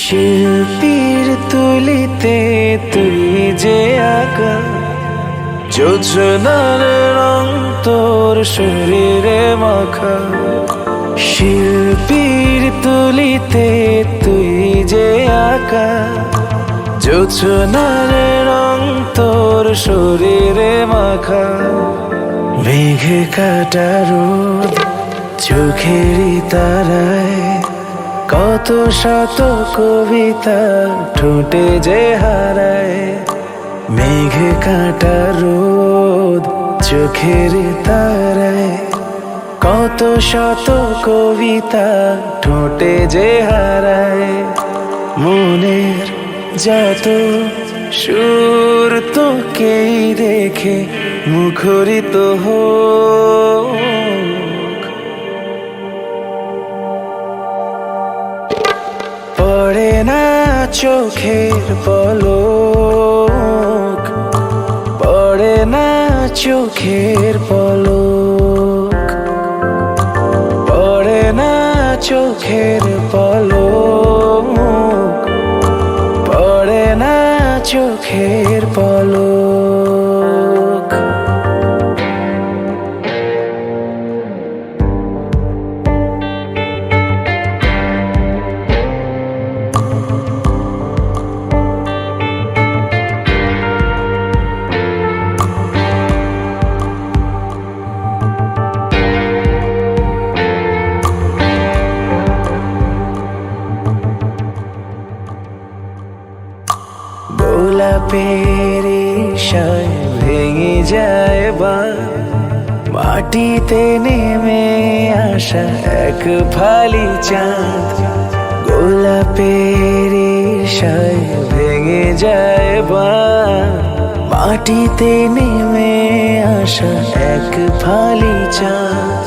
শিল্পীর তুলিতে তুই যে আঁকা, যোজনার রং তোর শরীরে মাখা। শিল্পীর তুলিতে তুই যে আঁকা, যোজনার রং তোর শরীরে মাখা। মেঘে কাটা রোদ চোখেরই তারায়, কত শত কবিতা ঠোঁটে যে হারায়। মেঘে কাটা রোদ চোখের তারায়, কত শত কবিতা ঠোঁটে যে হারায়। মনের যত সুর তোকেই দেখে মুখরিত হোক। পড়ে না চোখের পলক, পড়ে না চোখের পলক, পড়ে না চোখের পলক, পড়ে না চোখের পলক। গোলাপের ইশায় ভেঙে যায় বাঁধ, মাটিতে নেমে আসা এক ফালি চাঁদ। গোলাপের ইশায় ভেঙে যায় বাঁধ, মাটিতে নেমে আসা এক ফালি চাঁদ।